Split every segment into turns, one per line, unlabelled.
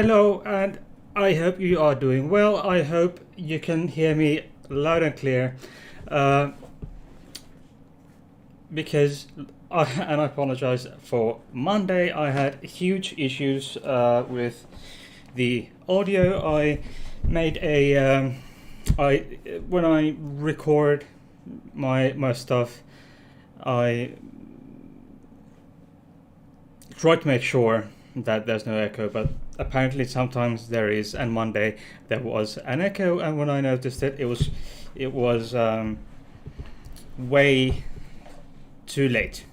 Hello, and I hope you are doing well. I hope you can hear me loud and clear. Uh, because and I apologize for Monday. I had huge issues with the audio. I made a I when I record my stuff, I try to make sure that there's no echo, but apparently sometimes there is, and Monday there was an echo, and when I noticed it, it was way too late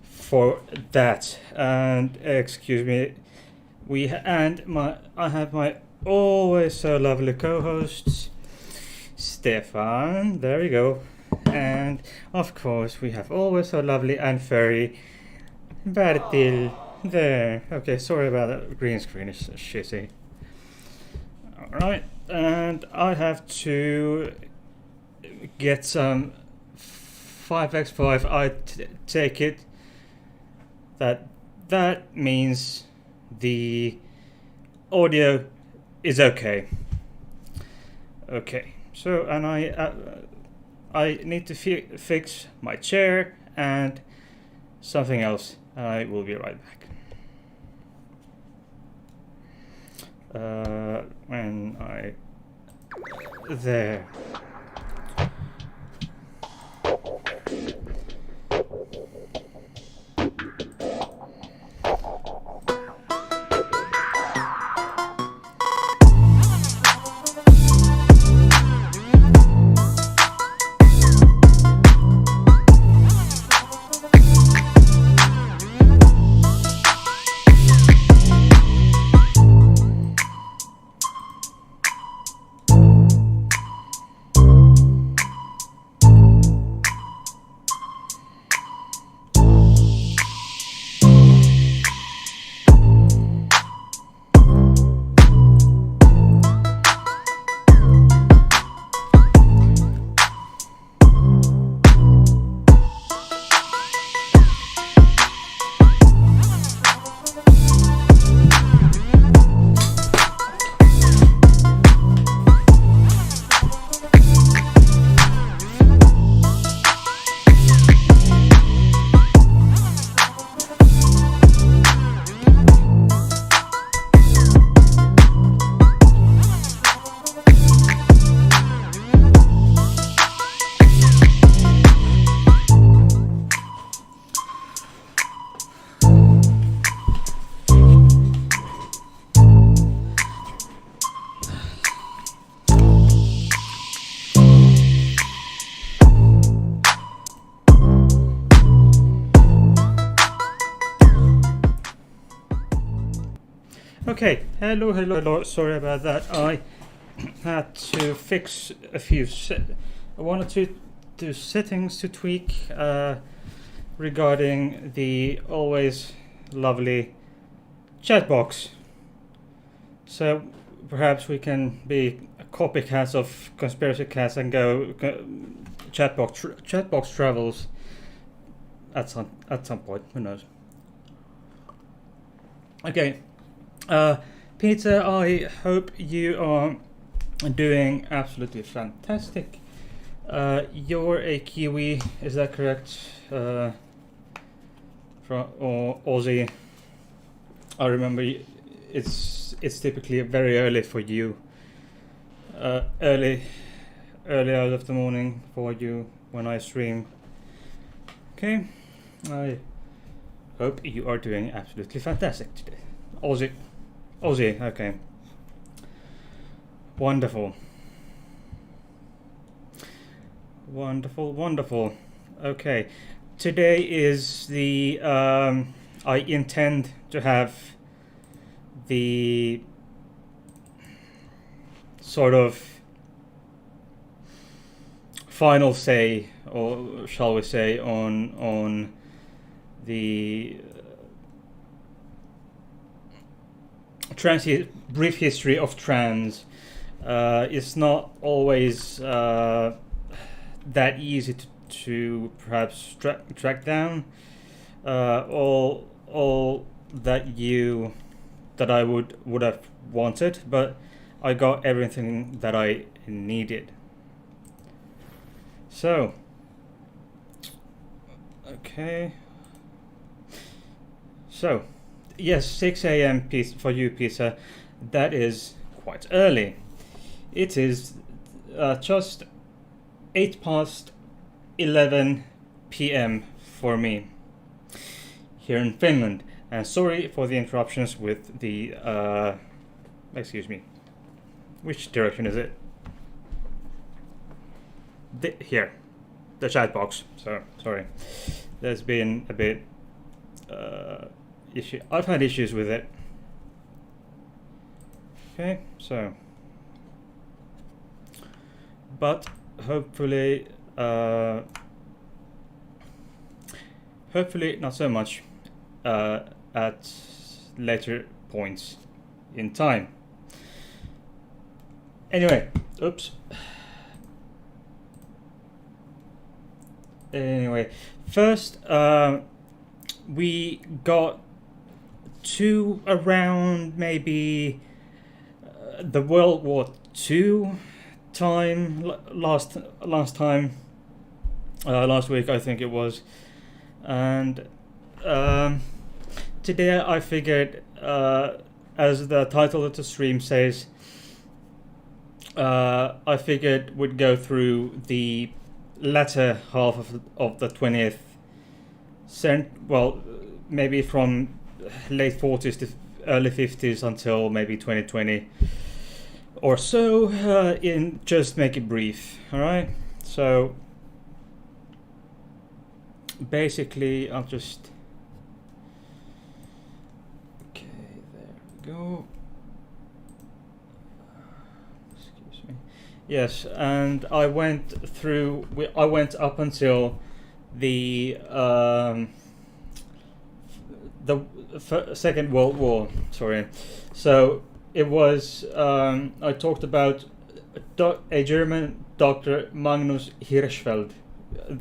for that. And excuse me, I have my always so lovely co-hosts, Stefan. There we go, and of course we have always so lovely and furry Bertil. There. Okay, sorry about that. Green screen is shitty. Alright, and I have to get some 5x5. I take it that means the audio is okay. Okay, so and I need to fix my chair and something else. I will be right back. When I there. Okay, hello. Sorry about that. I had to fix a few. One or two settings to tweak regarding the always lovely chat box. So perhaps we can be copycats of conspiracy cats and go chat box travels at some point. Who knows? Okay. Peter, I hope you are doing absolutely fantastic. You're a Kiwi, is that correct? From or Aussie? I remember it's typically very early for you. Early out of the morning for you when I stream. Okay, I hope you are doing absolutely fantastic today. Aussie, okay. Wonderful. Okay, today is the I intend to have the sort of final say, or shall we say, on the brief history of trans. It's not always that easy to perhaps track down all that you that I would have wanted, but I got everything that I needed. So, okay. So, yes, 6 a.m. for you, Pizza. That is quite early. It is just 8 past 11 p.m. for me here in Finland. And sorry for the interruptions with the excuse me. Which direction is it? Here, the chat box. So sorry. There's been a bit issue. I've had issues with it. Okay, so, but hopefully not so much at later points in time. Anyway, oops. Anyway, first we got to around maybe the World War II time last week, I think it was, and today I figured, as the title of the stream says, I figured we'd go through the latter half of the 20th century, well, maybe from late 40s to early 50s until maybe 2020 or so, in just make it brief. All right, so basically I'll just, okay, there we go. Excuse me. Yes, and I went up until the Second World War. Sorry, so it was I talked about a German doctor, Magnus Hirschfeld,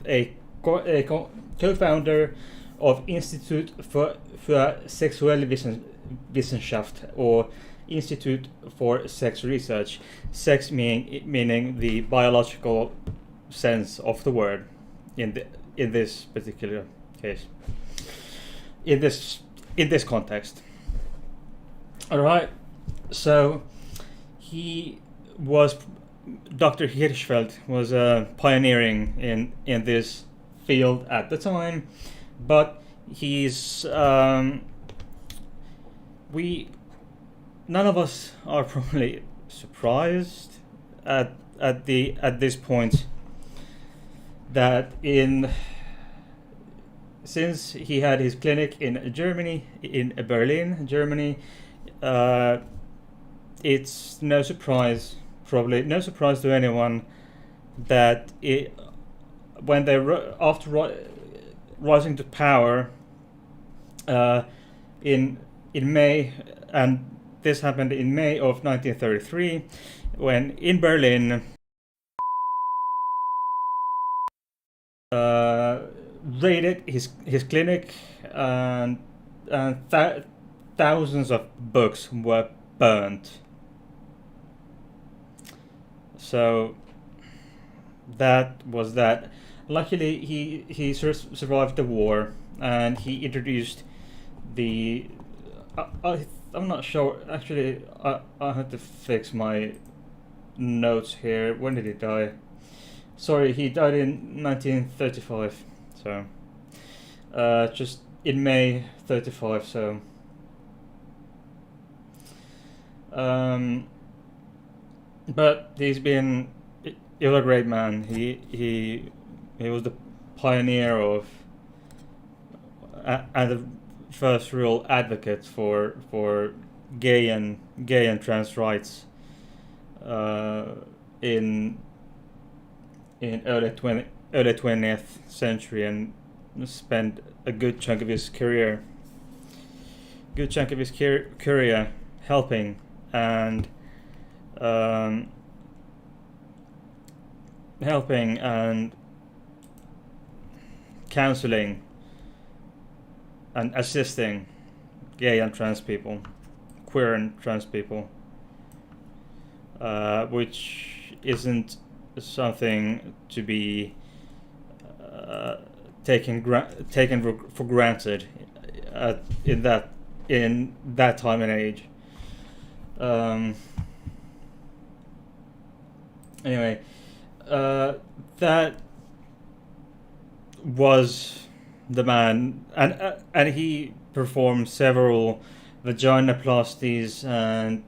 a co-founder of Institut für Sexuelle Wissenschaft, or Institute for Sex Research. Sex meaning the biological sense of the word in this particular case. In this context. All right. So Dr. Hirschfeld was pioneering in this field at the time, but he's none of us are probably surprised at this point that since he had his clinic in Germany, in Berlin, Germany, it's no surprise to anyone that when they after rising to power in May, and this happened in May of 1933, when in Berlin raided his clinic, and thousands of books were burnt. So that was that. Luckily, he survived the war, and he introduced the. I'm not sure. Actually, I had to fix my notes here. When did he die? Sorry, he died in 1935. So, just in May 35. So, but he was a great man. He was the pioneer of and the first real advocate for gay and trans rights in early 20th century, and spent a good chunk of his career helping and counseling and assisting gay and trans people queer and trans people, which isn't something to be taken for granted in that time and age. Anyway, that was the man, and he performed several vaginoplasties and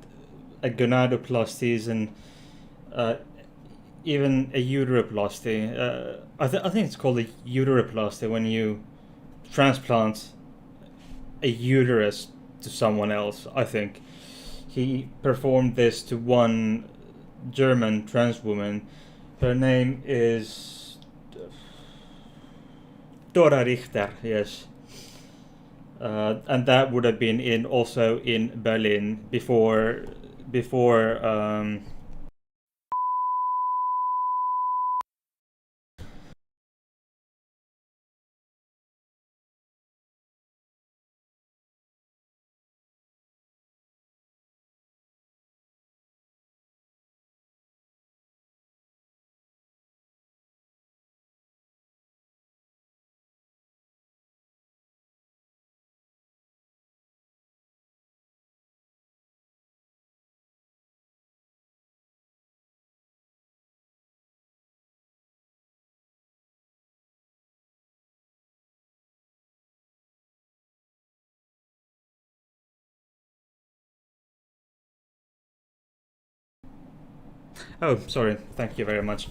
gonadoplasties and even a uteroplasty. I think it's called a uteroplasty when you transplant a uterus to someone else. I think he performed this to one German trans woman. Her name is Dora Richter. Yes. And that would have been also in Berlin before Oh, sorry. Thank you very much.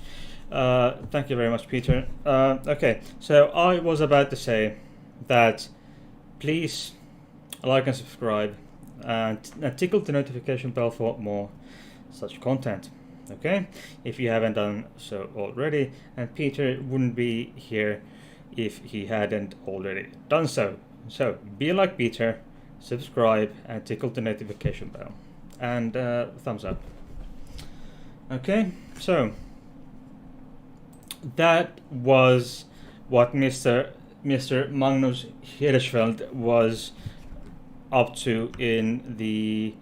Thank you very much, Peter. Okay, so I was about to say that please like and subscribe and tickle the notification bell for more such content. Okay, if you haven't done so already, and Peter wouldn't be here if he hadn't already done so. So be like Peter, subscribe and tickle the notification bell, and thumbs up. Okay, so that was what Mr. Magnus Hirschfeld was up to in the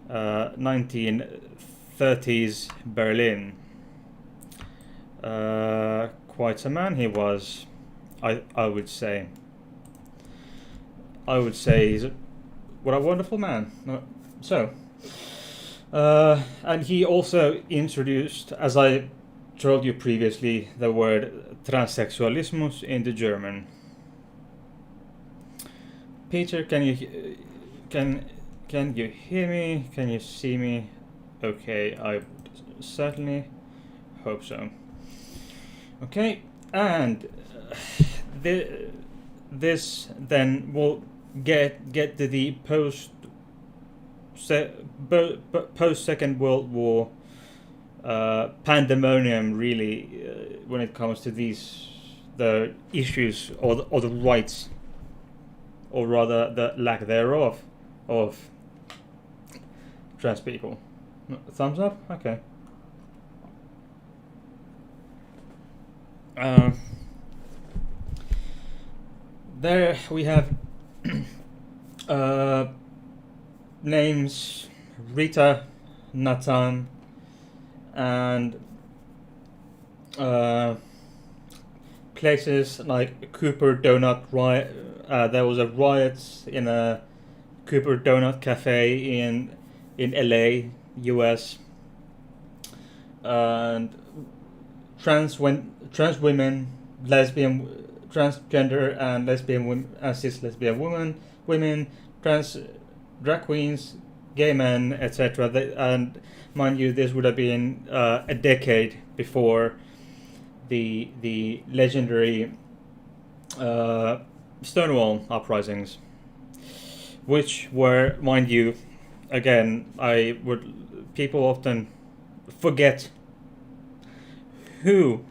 1930s Berlin. Quite a man he was, I would say. I would say he's what a wonderful man. So. And he also introduced, as I told you previously, the word transsexualismus into German. Peter, can you hear me? Can you see me? Okay, I certainly hope so. Okay, and this then will get to the post Second World War pandemonium, really, when it comes to the issues or the rights, or rather the lack thereof, of trans people. Thumbs up? Okay. There we have names Rita, Nathan, and places like Cooper Donut riot. There was a riot in a Cooper Donut cafe in LA, US, and trans women, transgender and lesbian women, cis lesbian women, trans drag queens, gay men, etc. And mind you, this would have been a decade before the legendary Stonewall uprisings, which were, mind you, again, people often forget who.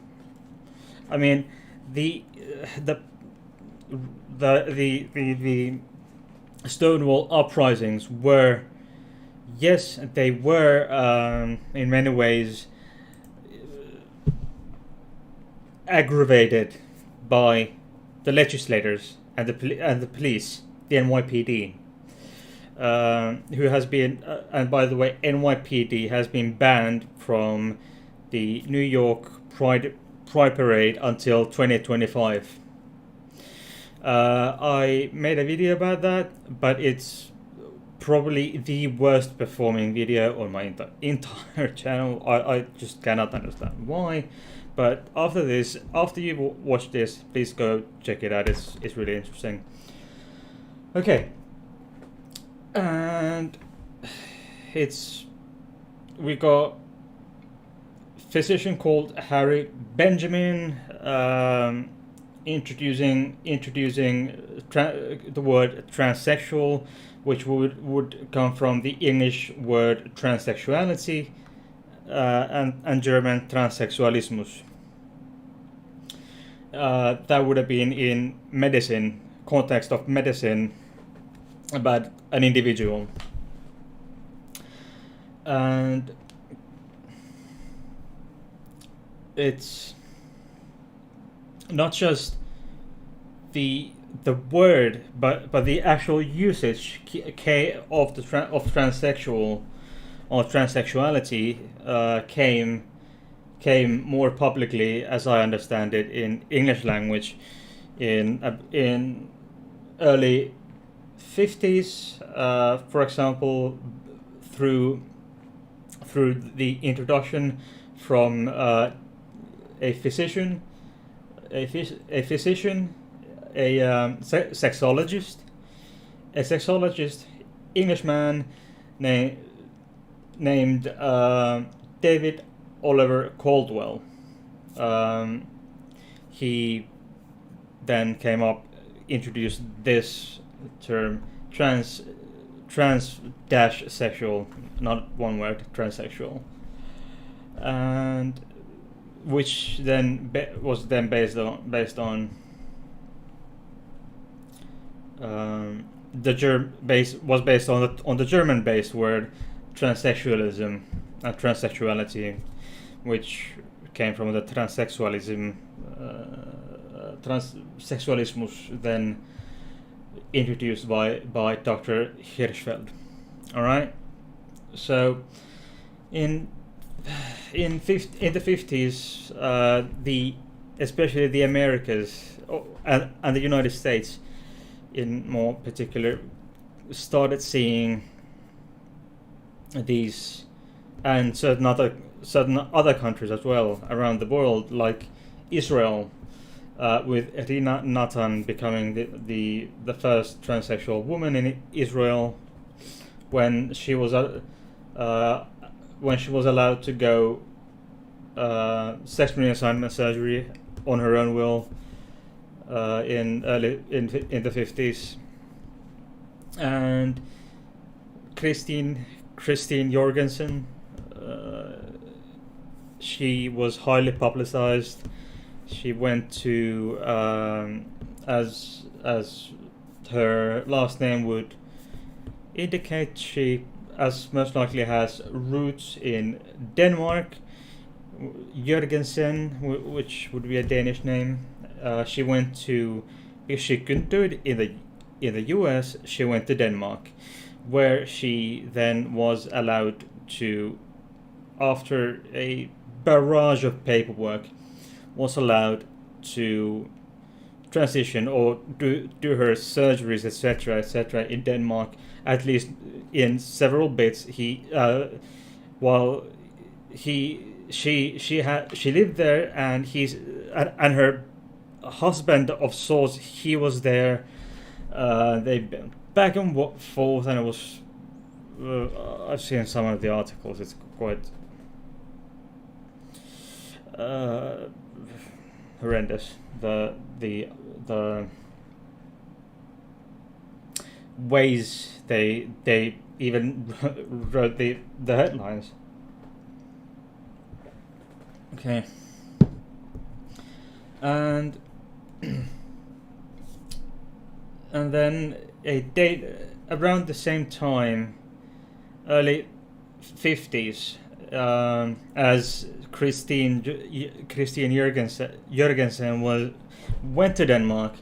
I mean, the Stonewall uprisings were, yes, they were in many ways aggravated by the legislators and the police, the NYPD, who has been, and by the way, NYPD has been banned from the New York Pride Parade until 2025. I made a video about that, but it's probably the worst performing video on my entire channel. I just cannot understand why. But after you watch this, please go check it out. It's really interesting. Okay. And we got physician called Harry Benjamin introducing the word transsexual, which would come from the English word transsexuality and German transsexualismus. That would have been in medicine, context of medicine, about an individual. And it's not just the word, but the actual usage of transsexual or transsexuality came more publicly, as I understand it, in English language in early 50s, for example, through the introduction from a physician, a sexologist, Englishman named David Oliver Caldwell. He then introduced this term, trans-sexual, not one word, transsexual, and which then was based on based on the German-based word transsexualism and transsexuality, which came from the transsexualismus, then introduced by Dr. Hirschfeld. All right, so in the 50s, especially the Americas and the United States, in more particular, started seeing these, and certain other countries as well around the world, like Israel, with Rina Natan becoming the first transsexual woman in Israel when she was allowed to go sex reassignment surgery on her own will in the 50s, and Christine Jorgensen, she was highly publicized. She went to as her last name would indicate, she as most likely has roots in Denmark. Jørgensen, which would be a Danish name. She went to, if she couldn't do it in the US, she went to Denmark, where she then was allowed to, after a barrage of paperwork, was allowed to transition or do her surgeries, etc. in Denmark, at least in several bits. She lived there, and her husband of sorts, he was there. They've been back and forth, and it was I've seen some of the articles. It's quite horrendous. The ways they even wrote the headlines. Okay. And then a date around the same time, early 50s, as Christine Jørgensen went to Denmark,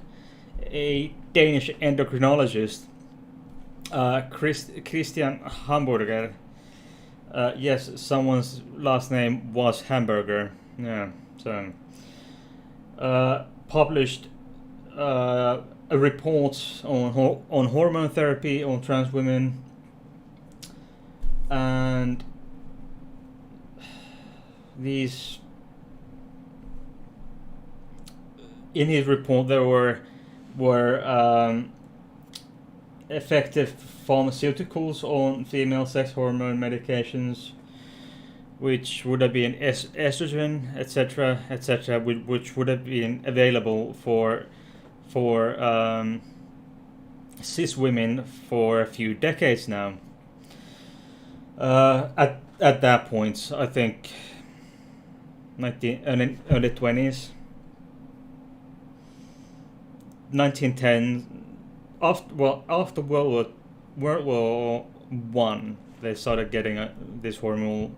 a Danish endocrinologist Christian Hamburger. Yes, someone's last name was Hamburger. Yeah, so published a report on hormone therapy on trans women, and these in his report there were effective pharmaceuticals on female sex hormone medications, which would have been estrogen, etc., which would have been available for cis women for a few decades now. At that point, I think early 20s, 1910. After World War One, they started getting this hormonal,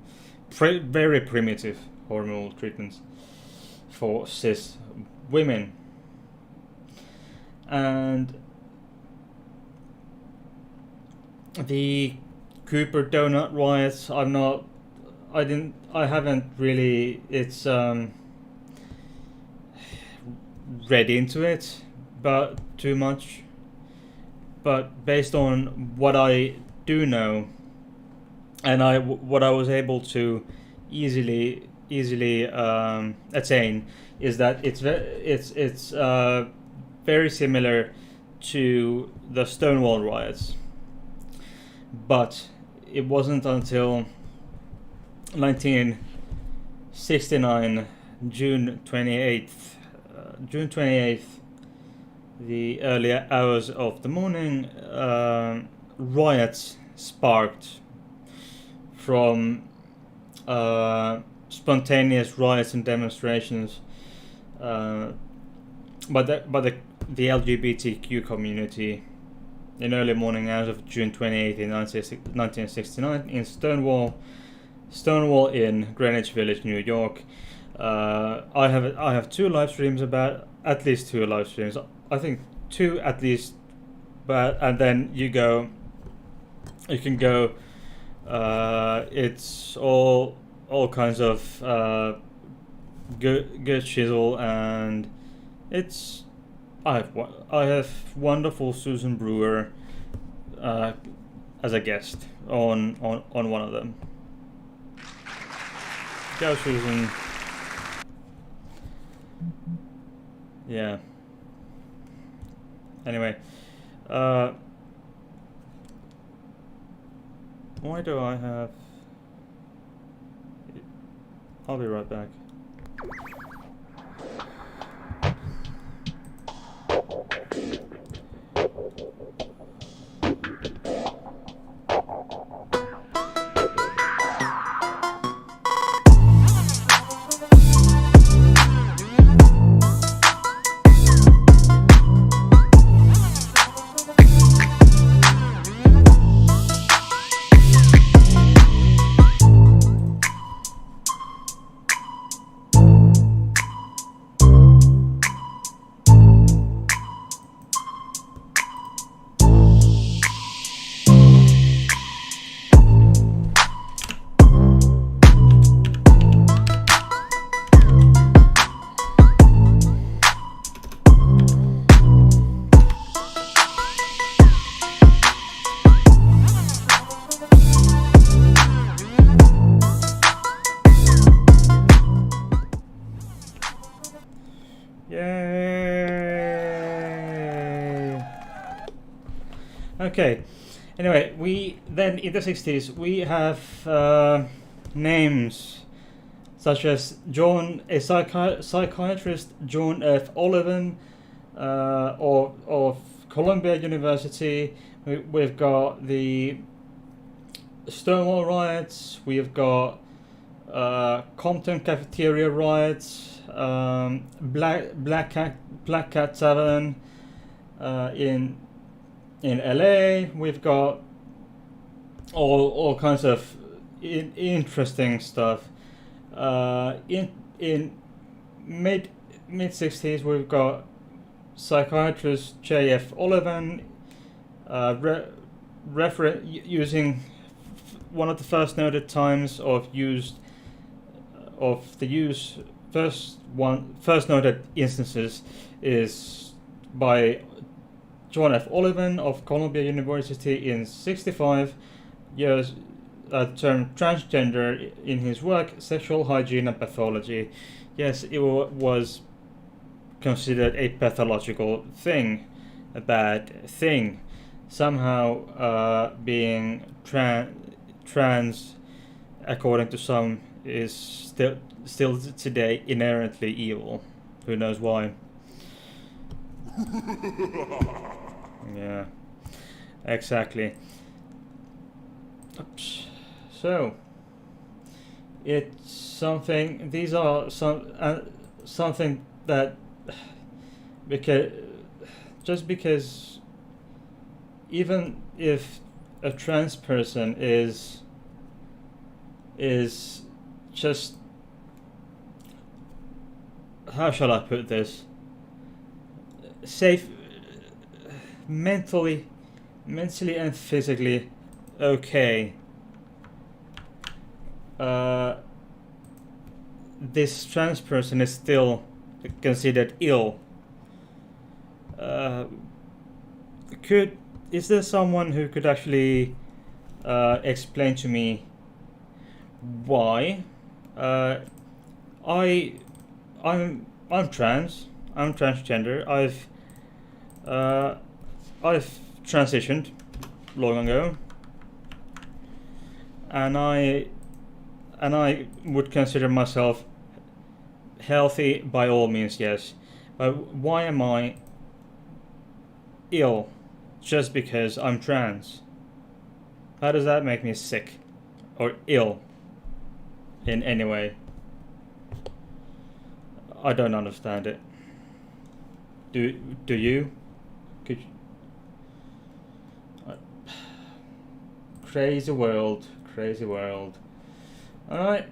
very primitive hormonal treatments for cis women, and the Cooper Donut riots. I haven't really. It's read into it, but too much. But based on what I do know, and what I was able to easily attain, is that it's very similar to the Stonewall riots. But it wasn't until 1969, June 28th, the early hours of the morning, riots sparked from spontaneous riots and demonstrations by the LGBTQ community in early morning hours of June 28th in 1969 in Stonewall in Greenwich Village, New York. I have two live streams about, at least two live streams. I think two at least, but and then you can go. It's all kinds of good shizzle, and it's I have wonderful Susan Brewer as a guest on one of them. Go Susan. Yeah. Anyway, why do I have... I'll be right back. Okay. Anyway, we then in the 60s we have names such as psychiatrist John F. Olivan of Columbia University. We've got the Stonewall riots. We've got Compton cafeteria riots. Black Cat Tavern in LA. We've got all kinds of interesting stuff. In mid 60s, we've got psychiatrist J.F. Olivan using one of the first noted times of the use first noted instances is by John F. Olivan of Columbia University in 65 years the term transgender in his work Sexual Hygiene and Pathology. Yes, it was considered a pathological thing, a bad thing. Somehow being trans, according to some, is still today inherently evil. Who knows why? Yeah, exactly. Oops. So it's something. These are something that because even if a trans person is just, how shall I put this, safe, mentally and physically okay, this trans person is still considered ill. Is there someone who could actually explain to me why? I'm trans. I'm transgender. I've transitioned long ago, and I would consider myself healthy by all means, yes. But why am I ill just because I'm trans? How does that make me sick or ill in any way? I don't understand it. Do you? Could you? Crazy world. Alright.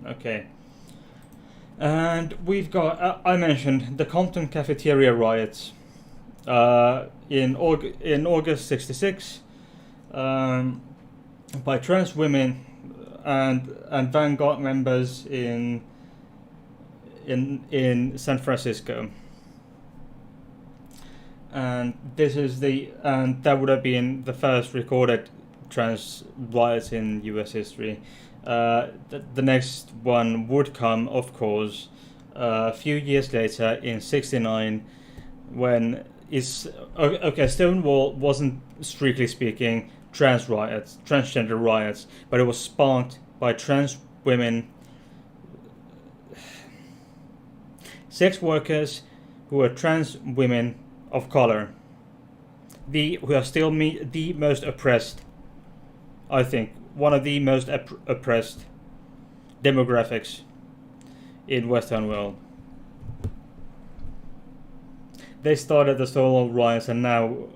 Okay. And we've got, I mentioned the Compton cafeteria riots in August '66 by trans women and Vanguard members in San Francisco. And that would have been the first recorded trans riots in US history. The next one would come, of course, a few years later in '69, when Stonewall wasn't strictly speaking transgender riots, but it was sparked by trans women, sex workers who were trans women of color, who are still the most oppressed, I think, one of the most oppressed demographics in Western world. They started the Stonewall riots, and now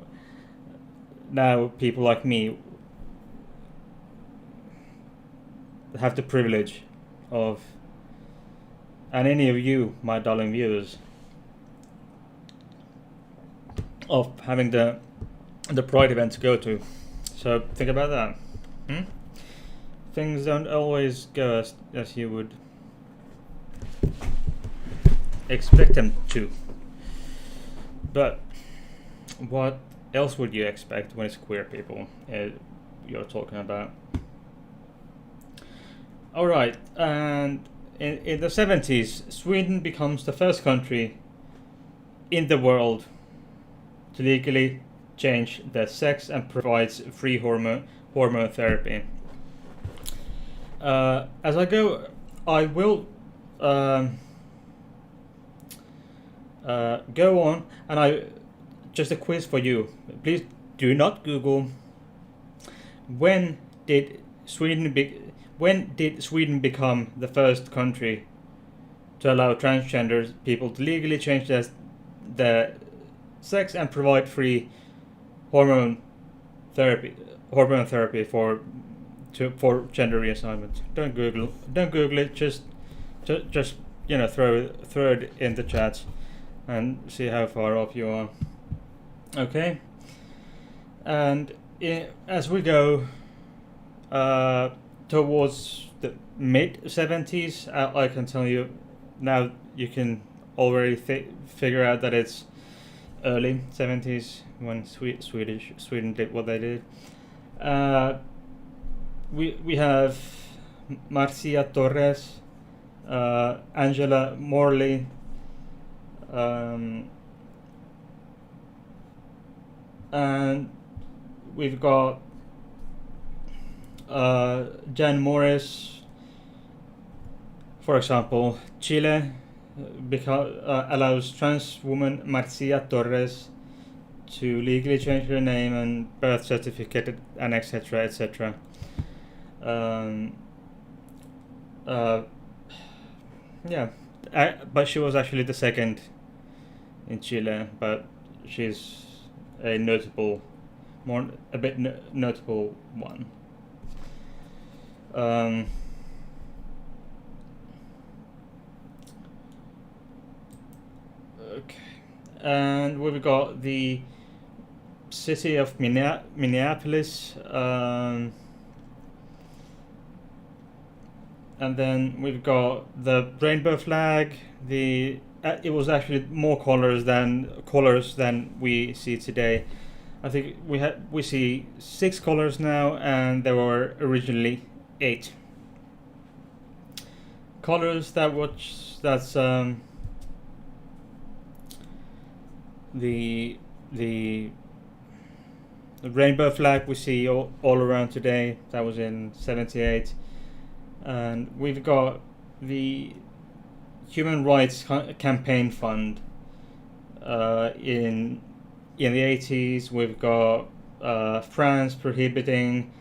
people like me have the privilege of, and any of you, my darling viewers, of having the Pride event to go to. So think about that. Things don't always go as you would expect them to. But what else would you expect when it's queer people you're talking about? Alright, and in the 70s, Sweden becomes the first country in the world to legally change their sex and provides free hormone therapy. As I go, I will go on, and just a quiz for you. Please do not Google when did Sweden become the first country to allow transgender people to legally change their sex and provide free hormone therapy for gender reassignment. Don't Google it. Just throw it in the chat. and see how far off you are. Okay, and as we go towards the mid 70s, I can tell you now, you can already figure out that it's early 70s when Sweden did what they did. We have Marcia Torres, Angela Morley, and we've got Jan Morris, for example. Chile allows trans woman Marcia Torres to legally change her name and birth certificate and etc. etc. Yeah, but she was actually the second in Chile, but she's a notable, notable one. Okay, and we've got the city of Minneapolis, and then we've got the rainbow flag. It was actually more colors than we see today. I think we see 6 colors now, and there were originally 8 colors. That's the rainbow flag we see all around today. That was in 78, and we've got the Human Rights Campaign Fund in the 80s. We've got France prohibiting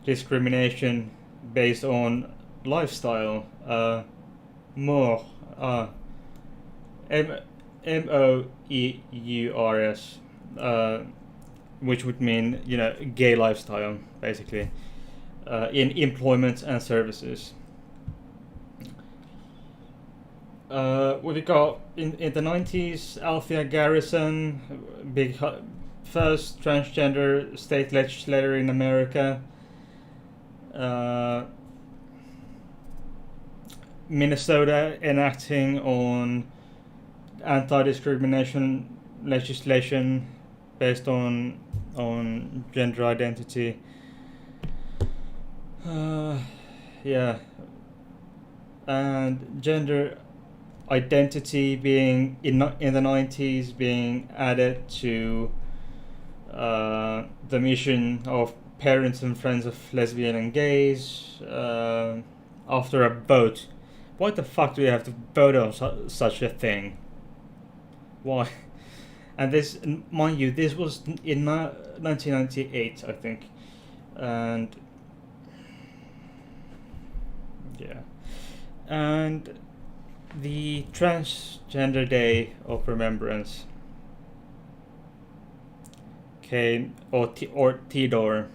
discrimination based on lifestyle. Moeurs, Moeurs, which would mean, gay lifestyle, basically, in employment and services. We've got in the 90s Althea Garrison, first transgender state legislator in America. Minnesota enacting on anti-discrimination legislation based on gender identity. Yeah, and gender identity being in the 90s being added to the mission of Parents and Friends of Lesbian and Gays after a vote. Why the fuck do we have to vote on such a thing? Why? And this, mind you, this was in 1998, I think, and yeah, and the Transgender Day of Remembrance came, or TDOR.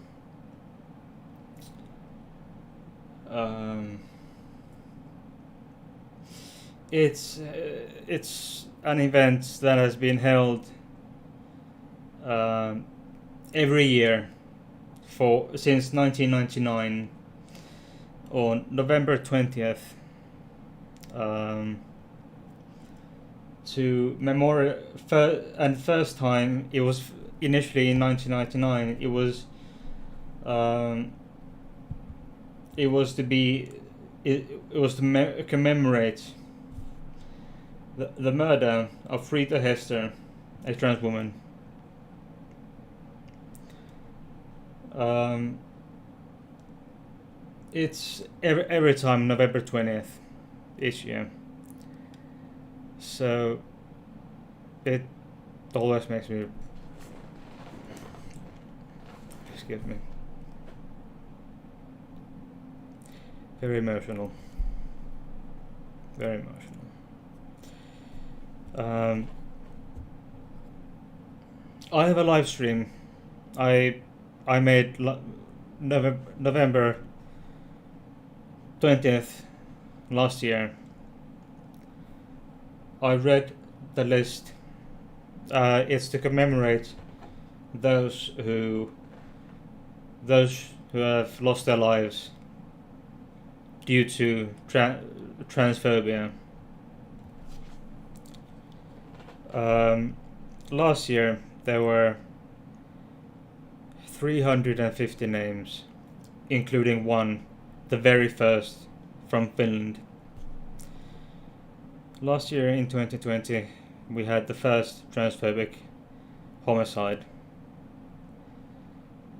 It's an event that has been held every year since 1999 on November 20th. To memorial, and first time it was initially in 1999. It was to commemorate the murder of Frida Hester, a trans woman. It's every time November 20th each year. So it always makes me, excuse me, very emotional. Very emotional. I have a live stream. I made November 20th last year. I read the list. It's to commemorate those who have lost their lives due to transphobia. Last year there were 350 names, including one, the very first, from Finland. Last year in 2020 we had the first transphobic homicide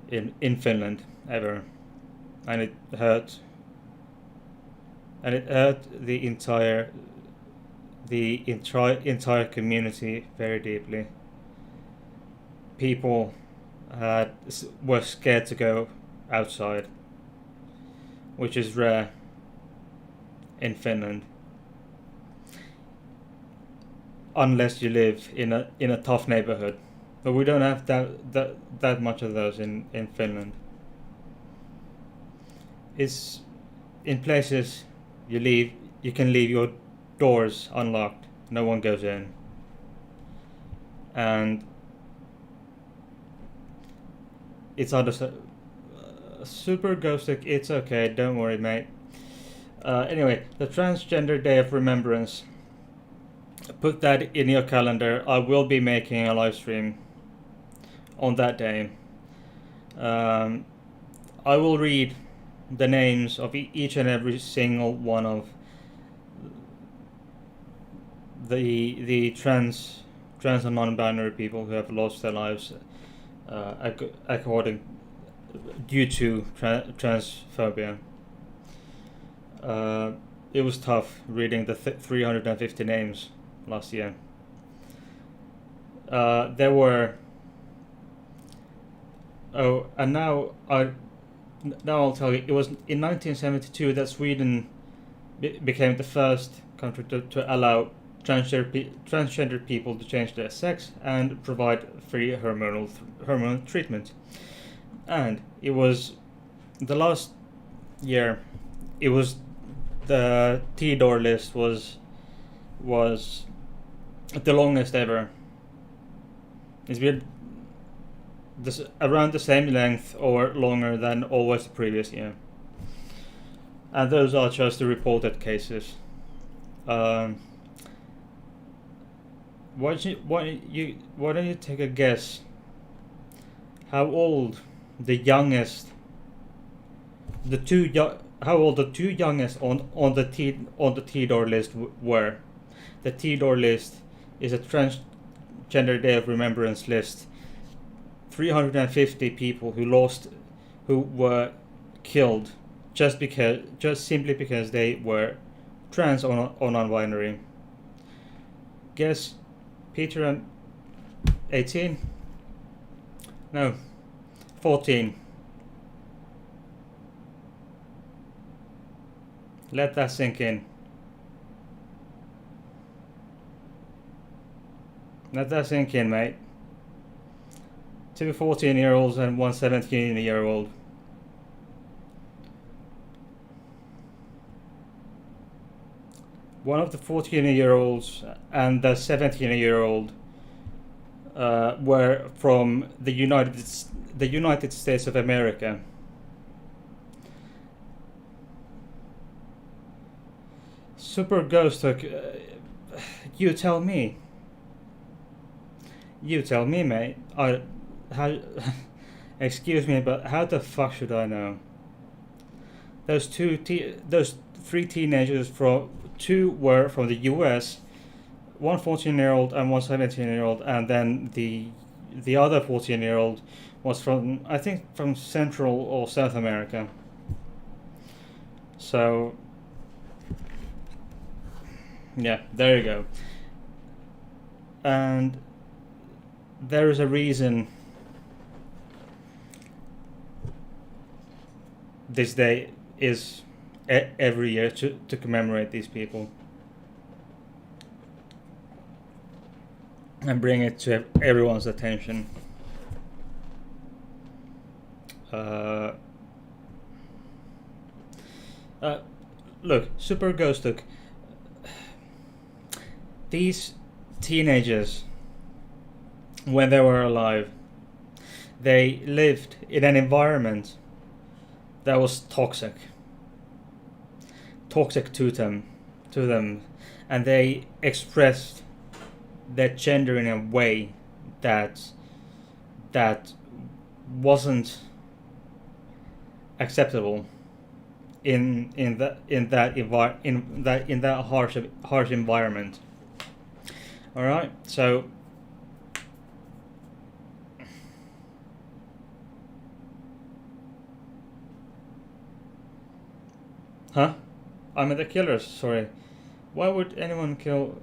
in Finland ever, and it hurt the entire community very deeply. People were scared to go outside, which is rare in Finland, unless you live in a tough neighborhood. But we don't have that much of those in Finland. It's in places you can leave your doors unlocked, no one goes in, and it's under super ghostic. It's okay, don't worry, mate. Anyway, the Transgender Day of Remembrance. Put that in your calendar. I will be making a live stream on that day. I will read the names of each and every single one of the trans and non-binary people who have lost their lives due to transphobia. It was tough reading the 350 names last year. There were and now I'll tell you, it was in 1972 that Sweden became the first country to allow transgender people to change their sex and provide free hormonal treatment. And it was the last year, it was the T-door list was the longest ever. It's been around the same length or longer than always the previous year. And those are just the reported cases. Why don't you take a guess how old the two youngest on the T-door list were? The T-door list is a Transgender Day of Remembrance list. 350 people who were killed just simply because they were trans or non-binary. Guess, Peter, and 18? No, 14. Let that sink in. Let that sink in, mate. 2 14-year-olds and 1 17-year-old. One of the 14-year-olds and the 17-year-old were from the United States of America. Super Ghost Hook, you tell me. You tell me, mate. Excuse me, but how the fuck should I know? Those three teenagers two were from the US, 1 14-year-old and 1 17-year-old, and then the other 14-year-old was from, I think, from Central or South America. So yeah, there you go. And there is a reason this day is every year to commemorate these people and bring it to everyone's attention. Look, Super Ghost Hook. These teenagers, when they were alive, they lived in an environment that was toxic to them, and they expressed their gender in a way that wasn't acceptable in that harsh environment. All right, so huh? I'm at the killers. Sorry, why would anyone kill?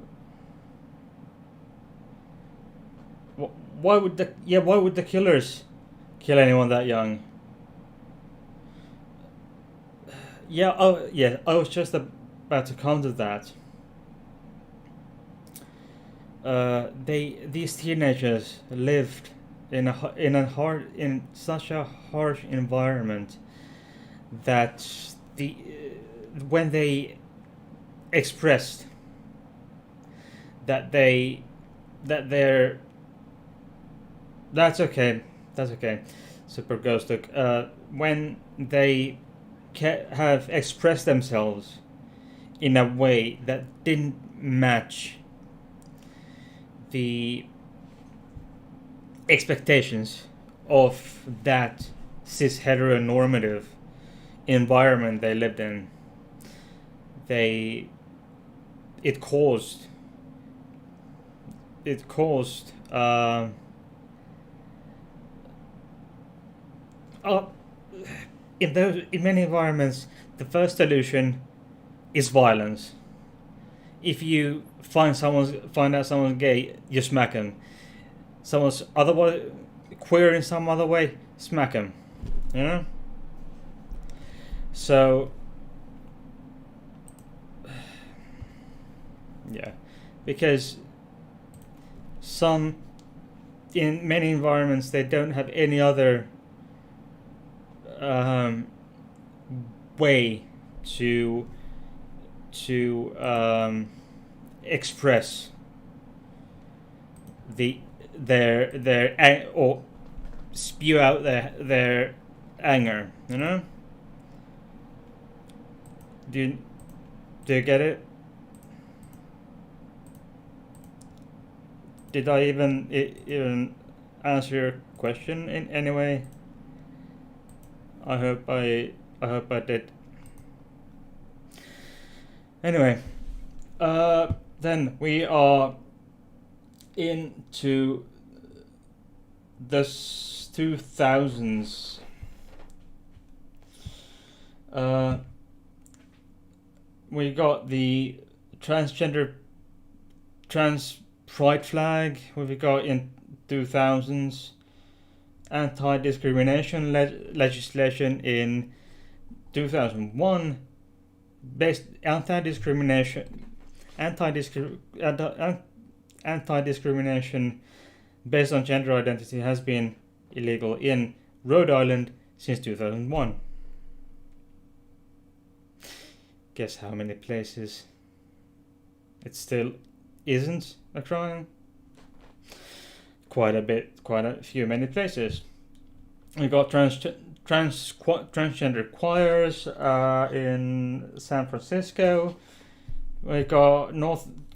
Why would the killers kill anyone that young? Yeah, oh yeah, I was just about to come to that. These teenagers lived in such a harsh environment that when they expressed that they're that's okay, Super Ghost. When they have expressed themselves in a way that didn't match the expectations of that cis heteronormative environment they lived in, it caused in many environments, the first solution is violence. If you find out someone's gay, you smack them. Someone's otherwise queer in some other way, smack them. You know. So yeah, because in many environments they don't have any other way to express their or spew out their anger. You know? Do you get it? Did I even answer your question in any way? I hope I did. Anyway, then we are into the 2000s. We got the trans pride flag. We've got in 2000s. Anti-discrimination legislation in 2001, based anti-discrimination based on gender identity has been illegal in Rhode Island since 2001. Guess how many places it still isn't a crime? Quite a few many places. We got transgender choirs in San Francisco. We got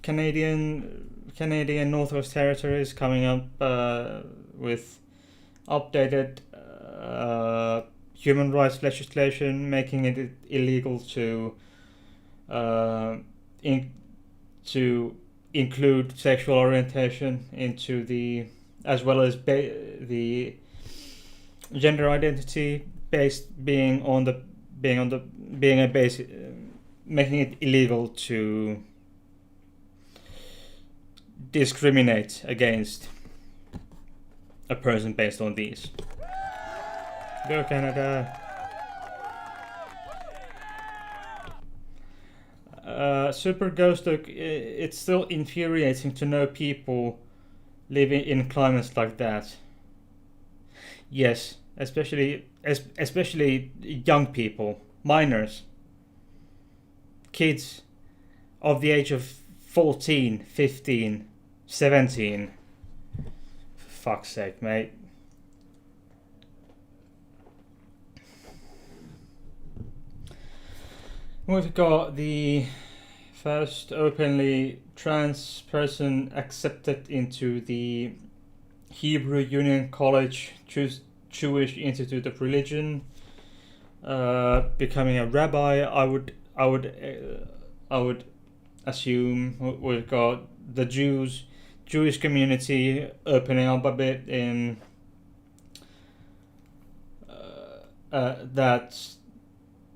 Canadian Northwest Territories coming up with updated human rights legislation, making it illegal to include sexual orientation into the, as well as the gender identity being a basic, making it illegal to discriminate against a person based on these. Go Canada. Super Ghost, it's still infuriating to know people living in climates like that. Yes, especially young people, minors, kids of the age of 14, 15, 17. For fuck's sake, mate. We've got the first openly trans person accepted into the Hebrew Union College Jewish Institute of Religion, becoming a rabbi. I would assume we've got the Jewish community opening up a bit in that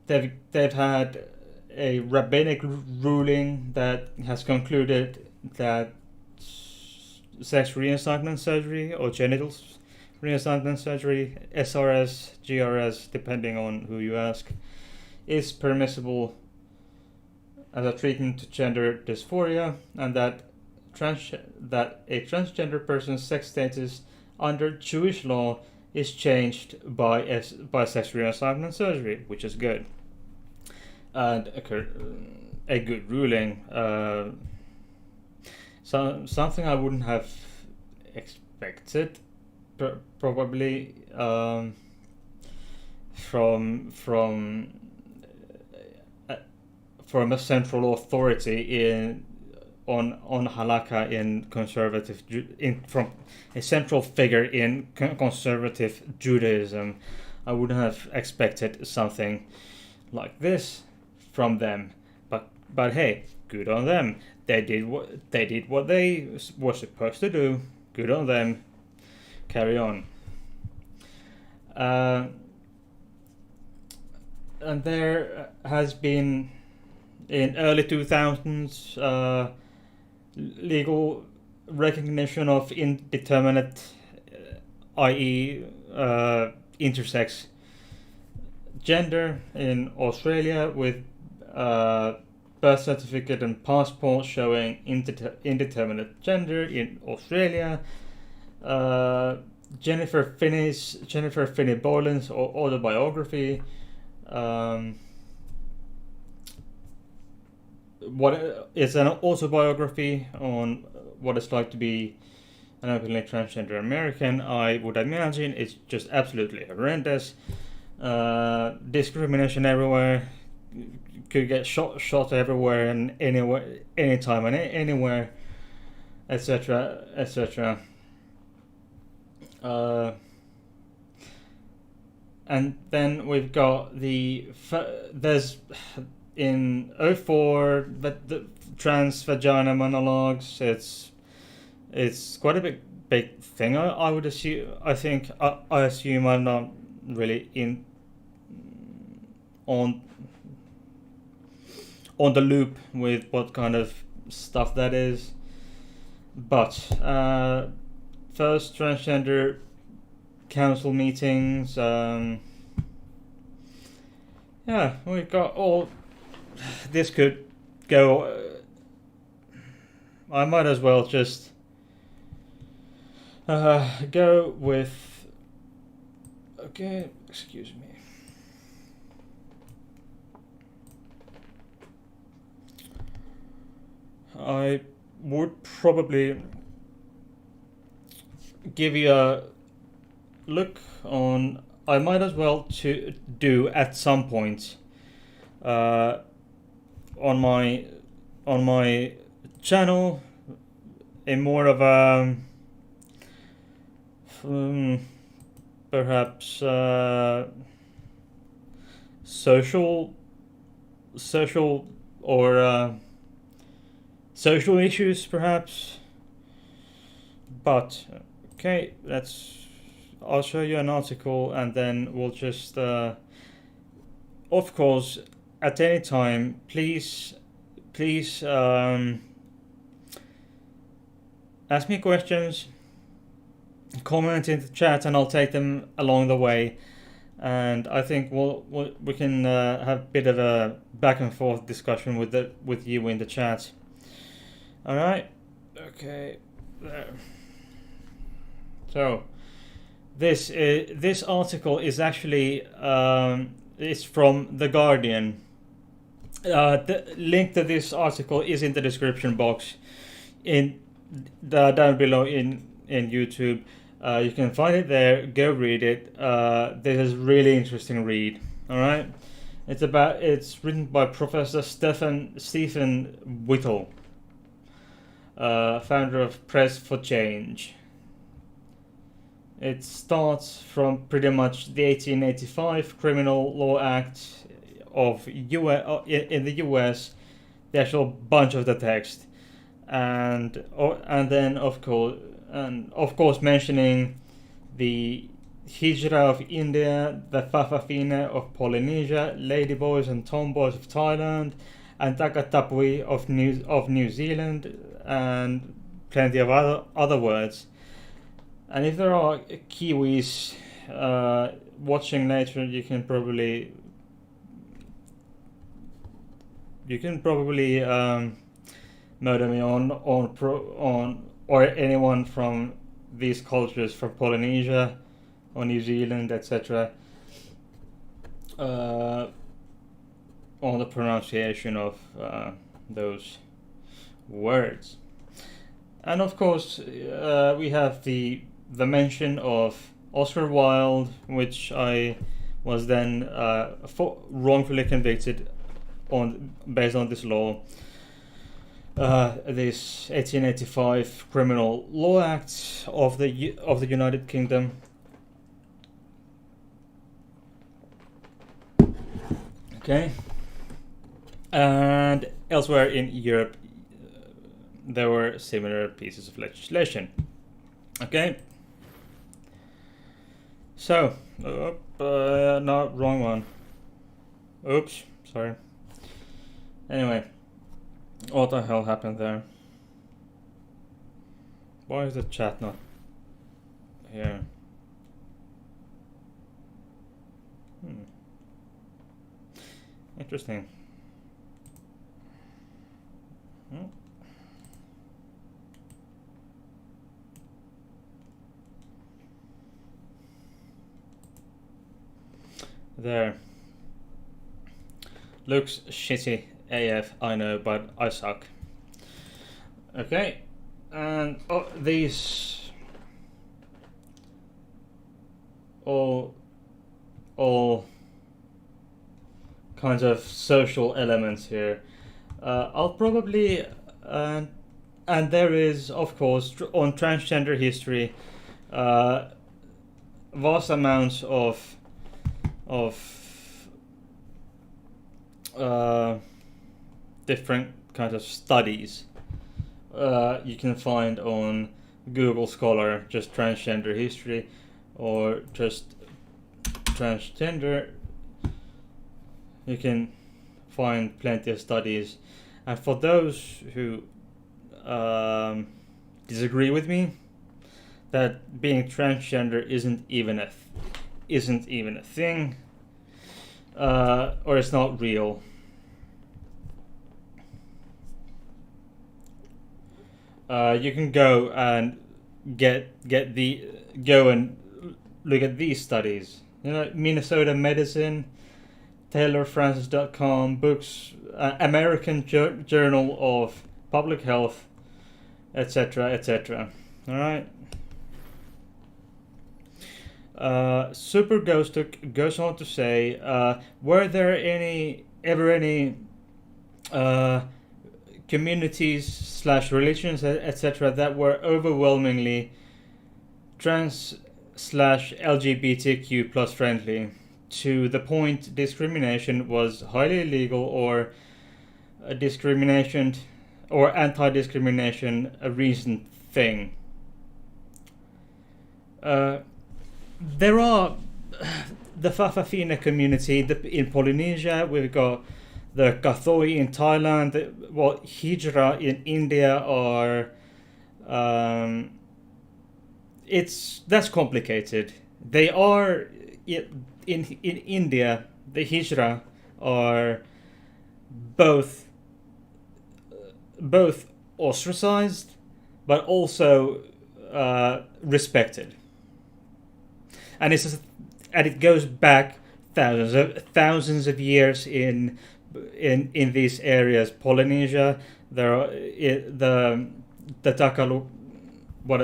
they've had a rabbinic ruling that has concluded that sex reassignment surgery or genital reassignment surgery, SRS, GRS, depending on who you ask, is permissible as a treatment to gender dysphoria, and that a transgender person's sex status under Jewish law is changed by sex reassignment surgery, which is good. And a good ruling. Something I wouldn't have expected, probably, from a central authority on halakha in conservative from a central figure in conservative Judaism. I wouldn't have expected something like this from them, but hey, good on them. They did what they were supposed to do. Good on them. Carry on. And there has been in early 2000s legal recognition of indeterminate, i.e. Intersex gender in Australia with birth certificate and passport showing indeterminate gender in Australia. Jennifer Finney Boylan's autobiography. What is an autobiography on what it's like to be an openly transgender American. I would imagine it's just absolutely horrendous. Discrimination everywhere. Could get shot everywhere and anywhere, anytime and anywhere, etc., etc. And then we've got there's in 04 the trans vagina monologues. It's quite a big thing. I would assume. I assume I'm not really on the loop with what kind of stuff that is, but first transgender council meetings. Yeah, we've got all. This could go. I might as well just go with. Okay, excuse me. I would probably give you a look on. I might as well to do at some point on my channel a more of a perhaps social or social issues perhaps, but okay, I'll show you an article and then we'll just of course at any time please ask me questions, comment in the chat, and I'll take them along the way. And I think we can have a bit of a back and forth discussion with you in the chat. All right, okay. There. So this article is actually it's from The Guardian. The link to this article is in the description box. down below in YouTube. You can find it there. Go read it. This is really interesting read. All right. It's written by Professor Stephen Whittle, founder of Press for Change. It starts from pretty much the 1885 Criminal Law Act of in the US, the actual bunch of the text, and then of course mentioning the Hijra of India, the Fafafine of Polynesia, Ladyboys and Tomboys of Thailand, and Takatapui of New Zealand, and plenty of other words. And if there are Kiwis watching later, you can probably murder me on or anyone from these cultures from Polynesia or New Zealand, etc. On the pronunciation of those words. And of course, we have the mention of Oscar Wilde, which I was then wrongfully convicted based on this law. This 1885 Criminal Law Act of the United Kingdom. Okay, and elsewhere in Europe, there were similar pieces of legislation. Okay, so no, wrong one. Oops, sorry. Anyway, what the hell happened there? Why is the chat not here? Interesting. There. Looks shitty AF, I know, but I suck. Okay, and these all kinds of social elements here. I'll probably and there is, of course, on transgender history, vast amounts of different kinds of studies you can find on Google Scholar, just transgender history or just transgender. You can find plenty of studies, and for those who disagree with me that being transgender isn't even a thing, or it's not real, you can go and go and look at these studies. Minnesota Medicine, TaylorFrancis.com, books, American Journal of Public Health, etc., etc. All right. Super goes on to say, were there ever any communities / religions, etc., that were overwhelmingly trans / LGBTQ plus friendly, to the point discrimination was highly illegal, or discrimination or anti-discrimination a recent thing? There are the Fafafine community in Polynesia. We've got the Kathoi in Thailand. Hijra in India are. That's complicated. They are in India. The Hijra are both ostracized, but also respected. And it goes back thousands of years in these areas. Polynesia, there are the the Takalu, what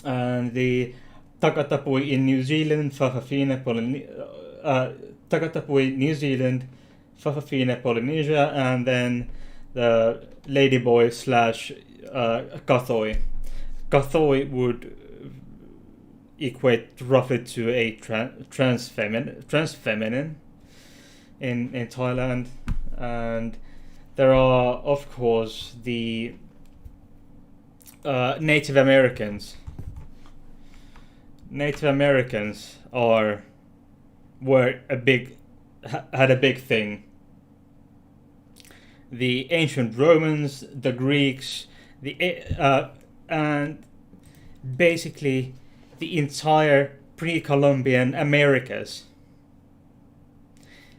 and the Takatapui in New Zealand, Fa'afafine, Takatapui, New Zealand, Fa'afafine, Polynesia, and then the Ladyboy slash Kathoi. Kathoi would equate roughly to a trans feminine in Thailand, and there are of course the Native Americans. Native Americans had a big thing. The ancient Romans, the Greeks, and basically the entire pre-Columbian Americas.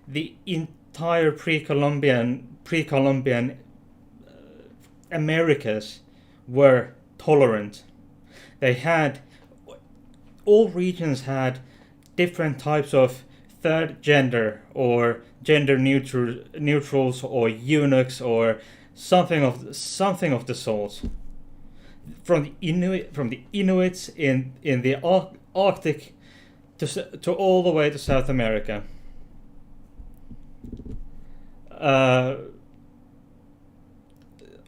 The entire pre-Columbian Americas were tolerant. All regions had different types of third gender or gender neutrals or eunuchs or something of the sort. From the Inuits in the Arctic to all the way to South America.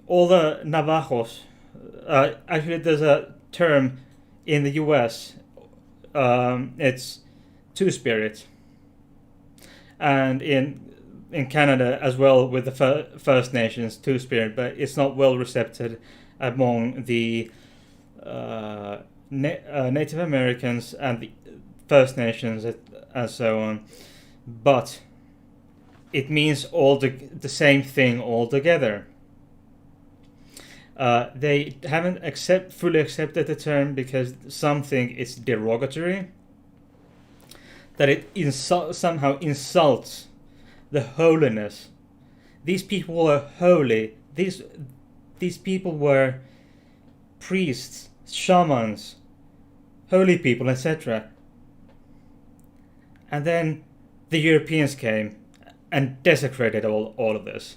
All the Navajos. Actually, there's a term in the U.S. It's Two-Spirit, and in Canada as well with the First Nations Two-Spirit, but it's not well received among the Native Americans and the First Nations and so on. But it means all the same thing altogether. They haven't fully accepted the term because some think it's derogatory, that it somehow insults the holiness. These people were holy. These people were priests, shamans, holy people, etc. And then the Europeans came and desecrated all of this.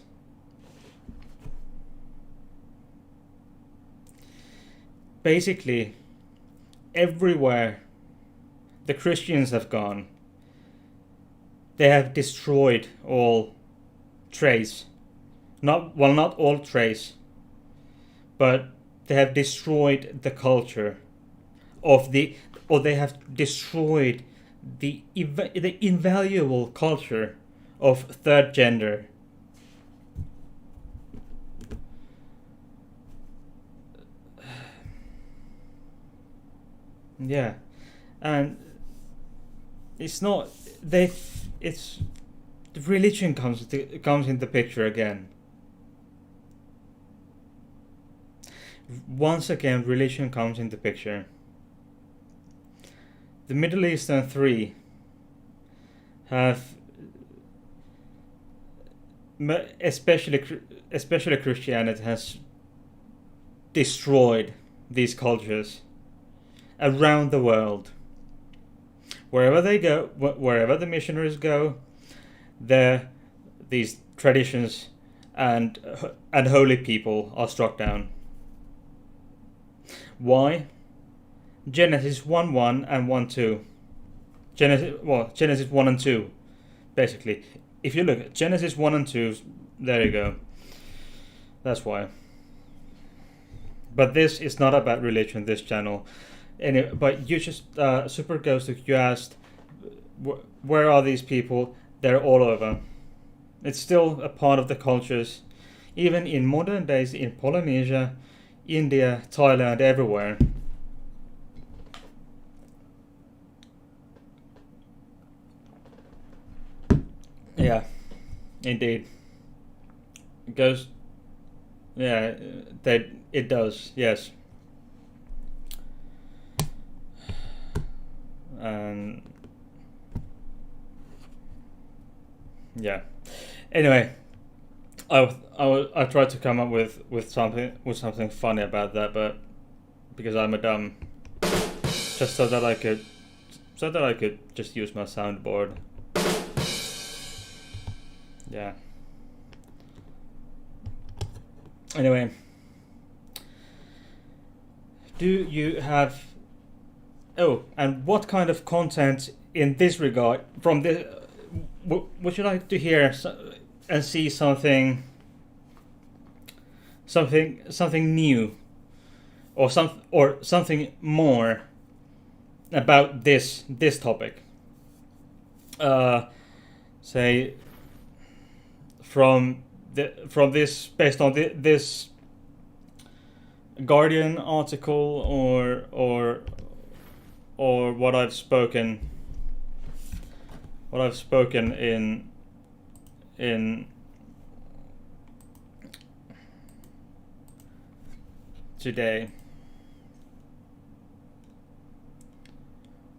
Basically, everywhere the Christians have gone, they have destroyed all trace. Not all trace, but they have destroyed the culture or they have destroyed the invaluable culture of third gender. Yeah, and it's not it's the religion comes into picture again. Once again, religion comes into picture. The Middle Eastern three have, especially Christianity, has destroyed these cultures around the world. Wherever they go, wherever the missionaries go, these traditions and holy people are struck down. Why? Genesis 1:1 and 1:2. Genesis 1 and 2, basically. If you look at Genesis 1 and 2, there you go. That's why. But this is not about religion, this channel. Anyway, but you just, Super Ghost, you asked, where are these people? They're all over. It's still a part of the cultures, even in modern days in Polynesia, India, Thailand, everywhere. Yeah, indeed. It goes. Yeah, it does. Yes. Yeah. Anyway, I tried to come up with something funny about that, but because I'm a dumb, just so that I could just use my soundboard. Yeah. Anyway, do you have? Oh, and what kind of content in this regard from this? Would you like to hear and see something new, or something more about this topic? Say from this, based on this Guardian article, or what I've spoken in today.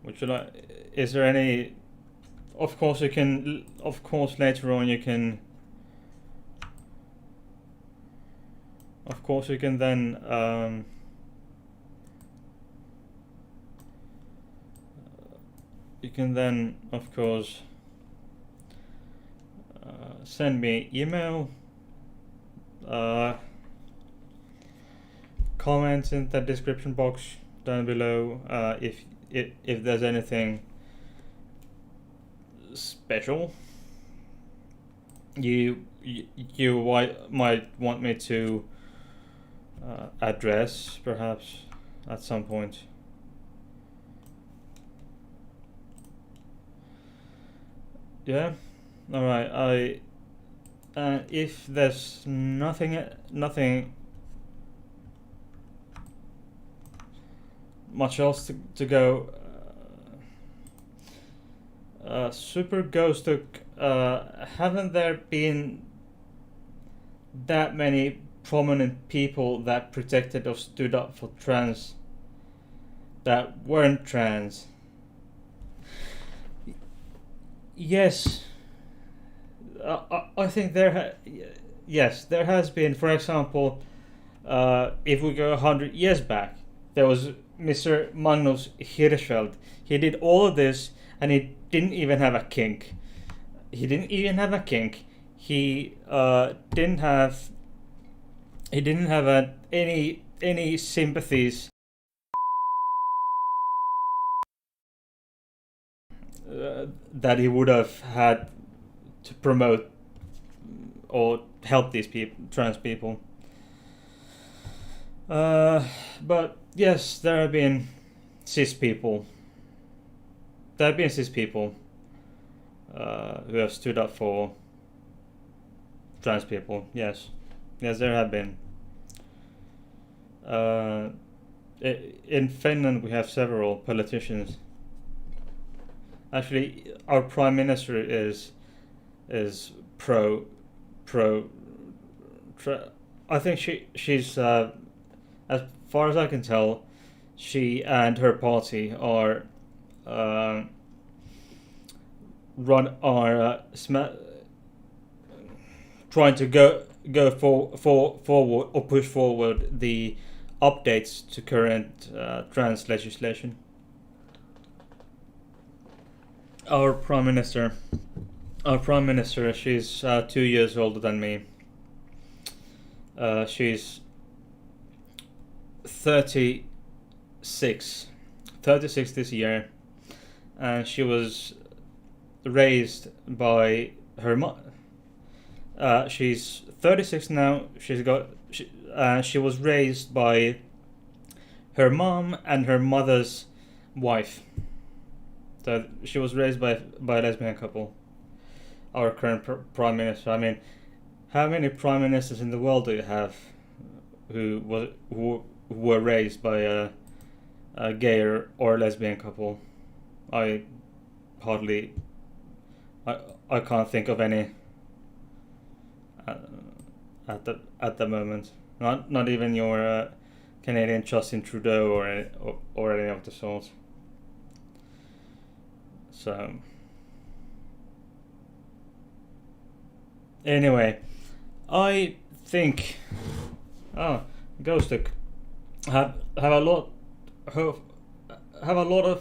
Would you like? Is there any? Of course you can. Of course later on you can. Of course you can then. You can then, of course, send me email, comment in the description box down below if there's anything special you might want me to address, perhaps at some point. Yeah, all right. If there's nothing much else to go, Super Ghost took. Haven't there been that many prominent people that protected or stood up for trans that weren't trans? Yes, I think yes, there has been. For example, if we go 100 years back, there was Mr. Magnus Hirschfeld. He did all of this, and he didn't even have a kink. He didn't even have a kink. He didn't have. He didn't have any sympathies. That he would have had to promote or help these trans people. But yes, there have been cis people. There have been cis people who have stood up for trans people. Yes, there have been. In Finland, we have several politicians. Actually, our prime minister is pro. I think she's as far as I can tell, she and her party are trying to go forward or push forward the updates to current trans legislation. Our prime minister, she's 2 years older than me. She's 36 this year, and she was raised by her mom. She's 36 now. She was raised by her mom and her mother's wife. So she was raised by a lesbian couple. Our current prime minister. I mean, how many prime ministers in the world do you have who were raised by a gay or lesbian couple? I can't think of any at the moment. Not even your Canadian Justin Trudeau or any of the sort. So anyway, I think Ghostuk have a lot of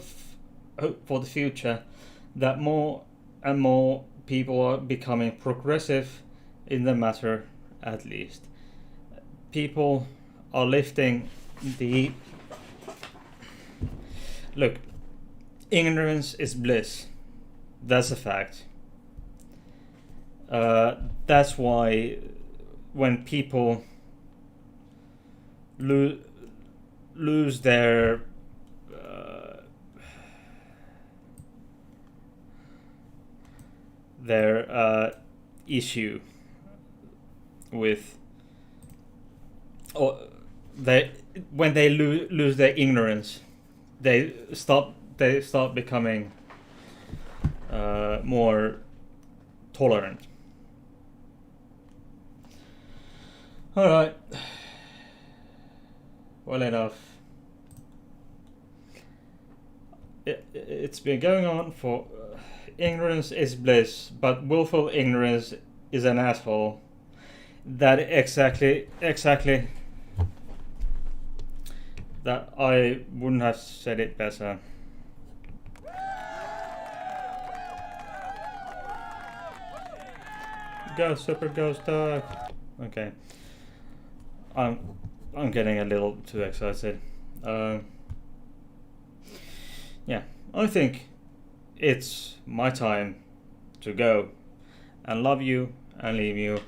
hope for the future, that more and more people are becoming progressive in the matter. At least people are lifting the Look, ignorance is bliss. That's a fact. That's why when people lose their issue with, or they when they lose their ignorance, they start becoming more tolerant. All right. Well enough. It's been going on for. Ignorance is bliss, but willful ignorance is an asshole. That exactly. That I wouldn't have said it better. Go super ghost dog. Okay. I'm getting a little too excited. Yeah, I think it's my time to go and love you and leave you.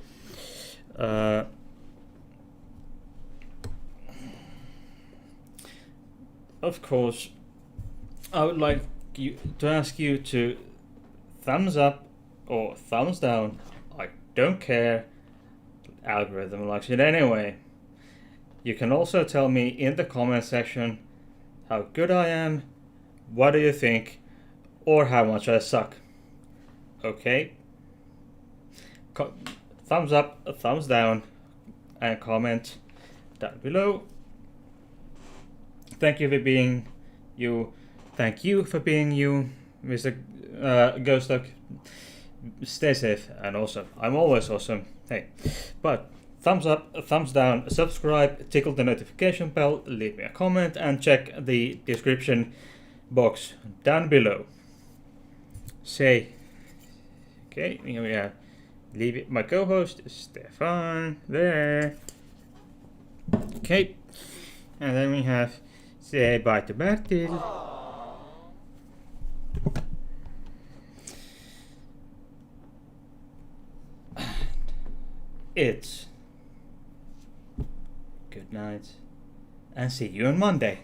Of course, I would like to ask you to thumbs up or thumbs down. I don't care. Algorithm likes it anyway. You can also tell me in the comment section how good I am, what do you think, or how much I suck. Okay? Thumbs up, thumbs down, and comment down below. Thank you for being you. Thank you for being you, Mr. Ghost Duck. Stay safe and awesome. I'm always awesome. Hey, but thumbs up, thumbs down, subscribe, tickle the notification bell, leave me a comment, and check the description box down below. Say, okay, here we have leave it, my co-host Stefan there. Okay, and then we have say bye to Bertil. It's good night and see you on Monday.